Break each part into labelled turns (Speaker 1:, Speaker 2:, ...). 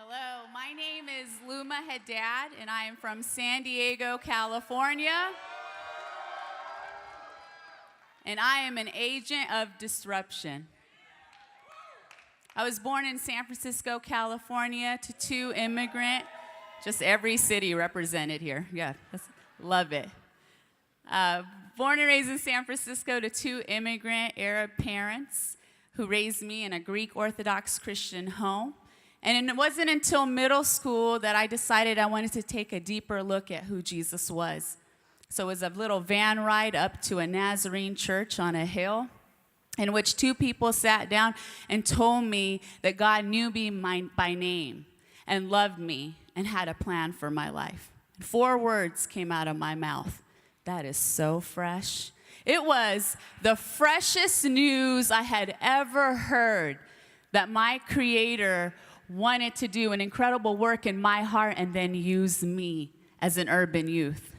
Speaker 1: Hello, my name is Luma Haddad, and I am from San Diego, California. And I am an agent of disruption. I was born in San Francisco, California, to two immigrant, just every city represented here. Yeah, love it. Born and raised in San Francisco to two immigrant Arab parents who raised me in a Greek Orthodox Christian home. And it wasn't until middle school that I decided I wanted to take a deeper look at who Jesus was. So it was a little van ride up to a Nazarene church on a hill in which two people sat down and told me that God knew me by name and loved me and had a plan for my life. 4 words came out of my mouth. That is so fresh. It was the freshest news I had ever heard, that my Creator wanted to do an incredible work in my heart and then use me as an urban youth.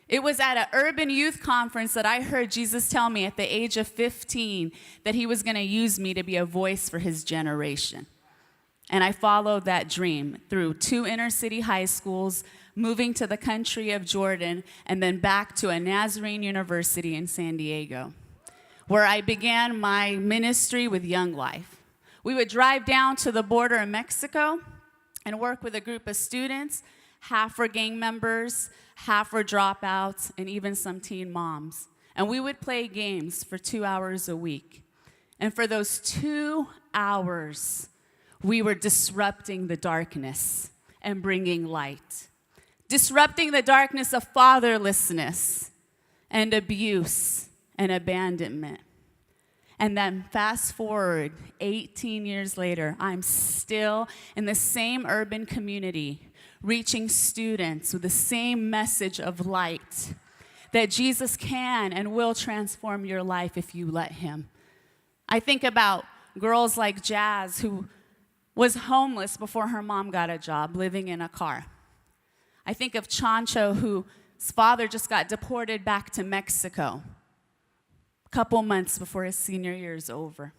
Speaker 1: It was at an urban youth conference that I heard Jesus tell me at the age of 15 that he was going to use me to be a voice for his generation. And I followed that dream through 2 inner city high schools, moving to the country of Jordan, and then back to a Nazarene University in San Diego, where I began my ministry with Young Life. We would drive down to the border in Mexico and work with a group of students. Half were gang members, half were dropouts, and even some teen moms. And we would play games for 2 hours a week. And for those 2 hours, we were disrupting the darkness and bringing light. Disrupting the darkness of fatherlessness and abuse and abandonment. And then fast forward 18 years later, I'm still in the same urban community, reaching students with the same message of light, that Jesus can and will transform your life if you let him. I think about girls like Jazz, who was homeless before her mom got a job, living in a car. I think of Chancho, whose father just got deported back to Mexico a couple months before his senior year is over.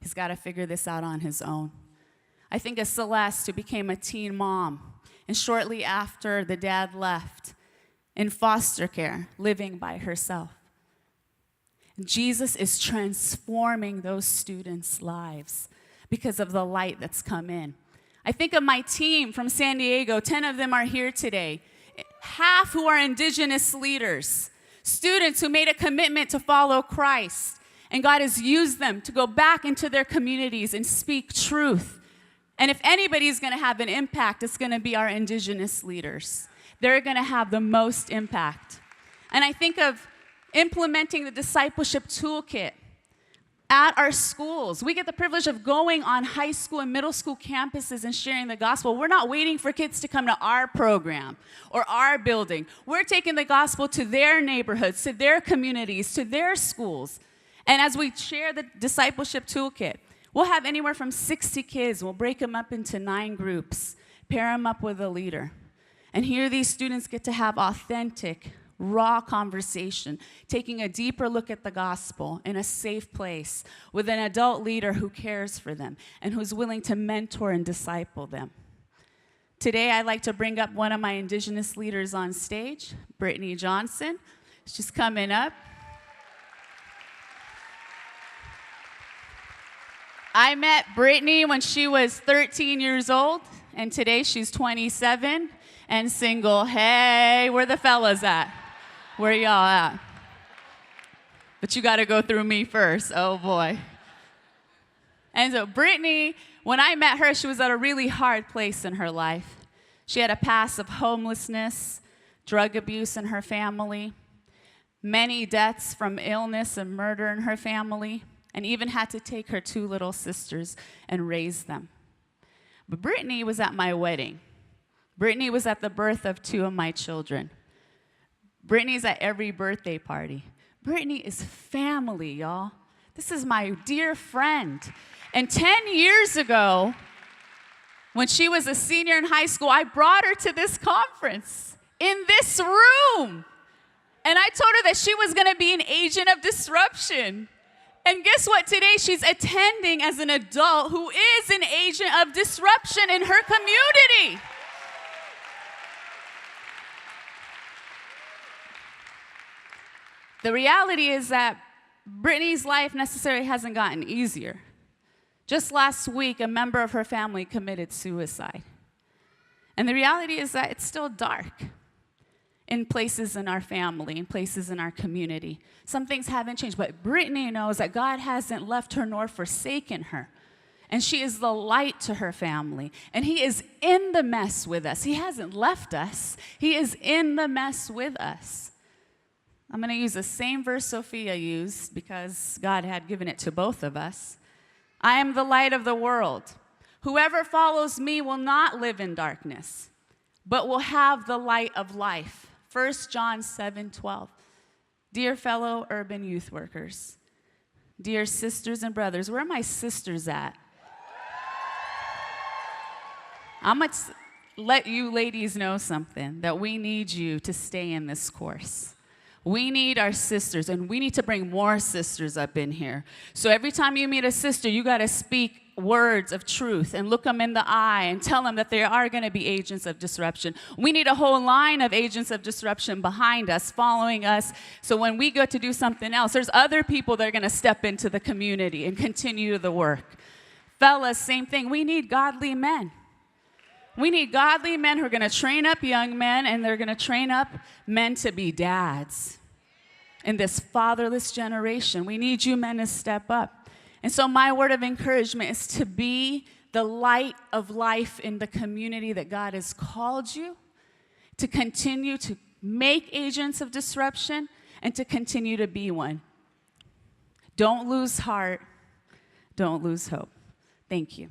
Speaker 1: He's got to figure this out on his own. I think of Celeste, who became a teen mom, and shortly after the dad left, in foster care, living by herself. Jesus is transforming those students' lives because of the light that's come in. I think of my team from San Diego. 10 of them are here today. Half who are indigenous leaders, students who made a commitment to follow Christ. And God has used them to go back into their communities and speak truth. And if anybody's going to have an impact, it's going to be our indigenous leaders. They're going to have the most impact. And I think of implementing the discipleship toolkit at our schools. We get the privilege of going on high school and middle school campuses and sharing the gospel. We're not waiting for kids to come to our program or our building. We're taking the gospel to their neighborhoods, to their communities, to their schools. And as we share the discipleship toolkit, we'll have anywhere from 60 kids. We'll break them up into 9 groups, pair them up with a leader. And here these students get to have authentic, raw conversation, taking a deeper look at the gospel in a safe place with an adult leader who cares for them and who's willing to mentor and disciple them. Today, I'd like to bring up one of my indigenous leaders on stage, Brittany Johnson. She's coming up. I met Brittany when she was 13 years old, and today she's 27 and single. Hey, where the fellas at? Where y'all at? But you got to go through me first. Oh, boy. And so Brittany, when I met her, she was at a really hard place in her life. She had a past of homelessness, drug abuse in her family, many deaths from illness and murder in her family, and even had to take her 2 little sisters and raise them. But Brittany was at my wedding. Brittany was at the birth of 2 of my children. Brittany's at every birthday party. Brittany is family, y'all. This is my dear friend. And 10 years ago, when she was a senior in high school, I brought her to this conference in this room. And I told her that she was going to be an agent of disruption. And guess what? Today she's attending as an adult who is an agent of disruption in her community. The reality is that Brittany's life necessarily hasn't gotten easier. Just last week, a member of her family committed suicide. And the reality is that it's still dark in places in our family, in places in our community. Some things haven't changed, but Brittany knows that God hasn't left her nor forsaken her. And she is the light to her family. And he is in the mess with us. He hasn't left us. He is in the mess with us. I'm going to use the same verse Sophia used because God had given it to both of us. I am the light of the world. Whoever follows me will not live in darkness, but will have the light of life. 1 John 7:12. Dear fellow urban youth workers, dear sisters and brothers, where are my sisters at? I'm going to let you ladies know something, that we need you to stay in this course. We need our sisters, and we need to bring more sisters up in here. So every time you meet a sister, you got to speak words of truth and look them in the eye and tell them that they are going to be agents of disruption. We need a whole line of agents of disruption behind us, following us. So when we go to do something else, there's other people that are going to step into the community and continue the work. Fellas, same thing. We need godly men. We need godly men who are going to train up young men, and they're going to train up men to be dads in this fatherless generation. We need you men to step up. And so my word of encouragement is to be the light of life in the community that God has called you, to continue to make agents of disruption, and to continue to be one. Don't lose heart. Don't lose hope. Thank you.